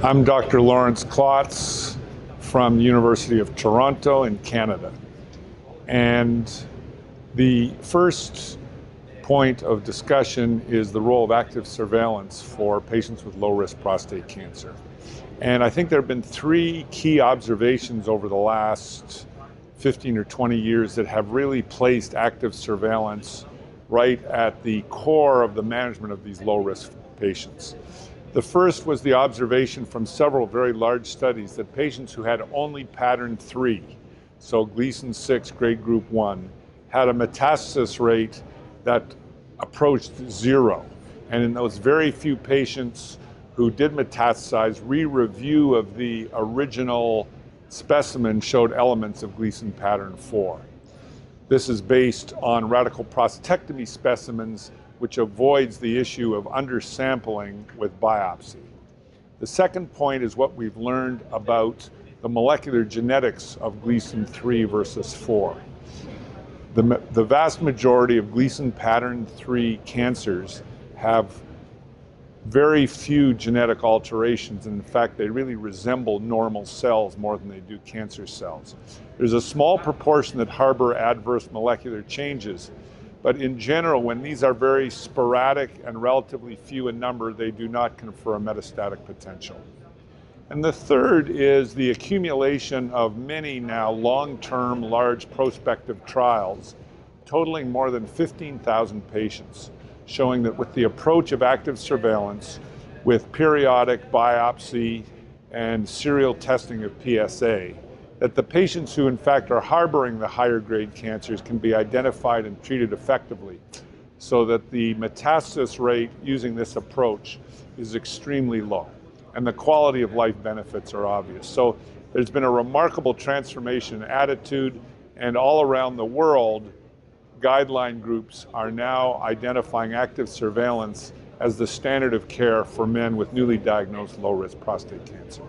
I'm Dr. Laurence Klotz from the University of Toronto in Canada. And the first point of discussion is the role of active surveillance for patients with low-risk prostate cancer. And I think there have been three key observations over the last 15 or 20 years that have really placed active surveillance right at the core of the management of these low-risk patients. The first was the observation from several very large studies that patients who had only pattern 3, so Gleason 6, grade group 1, had a metastasis rate that approached 0. And in those very few patients who did metastasize, re-review of the original specimen showed elements of Gleason pattern 4. This is based on radical prostatectomy specimens, which avoids the issue of undersampling with biopsy. The second point is what we've learned about the molecular genetics of Gleason 3 versus 4. The vast majority of Gleason pattern 3 cancers have very few genetic alterations. And in fact, they really resemble normal cells more than they do cancer cells. There's a small proportion that harbor adverse molecular changes, but in general, when these are very sporadic and relatively few in number, they do not confer a metastatic potential. And the third is the accumulation of many now long-term, large prospective trials, totaling more than 15,000 patients, showing that with the approach of active surveillance, with periodic biopsy and serial testing of PSA, that the patients who in fact are harboring the higher grade cancers can be identified and treated effectively, so that the metastasis rate using this approach is extremely low and the quality of life benefits are obvious. So there's been a remarkable transformation in attitude, and all around the world, guideline groups are now identifying active surveillance as the standard of care for men with newly diagnosed low-risk prostate cancer.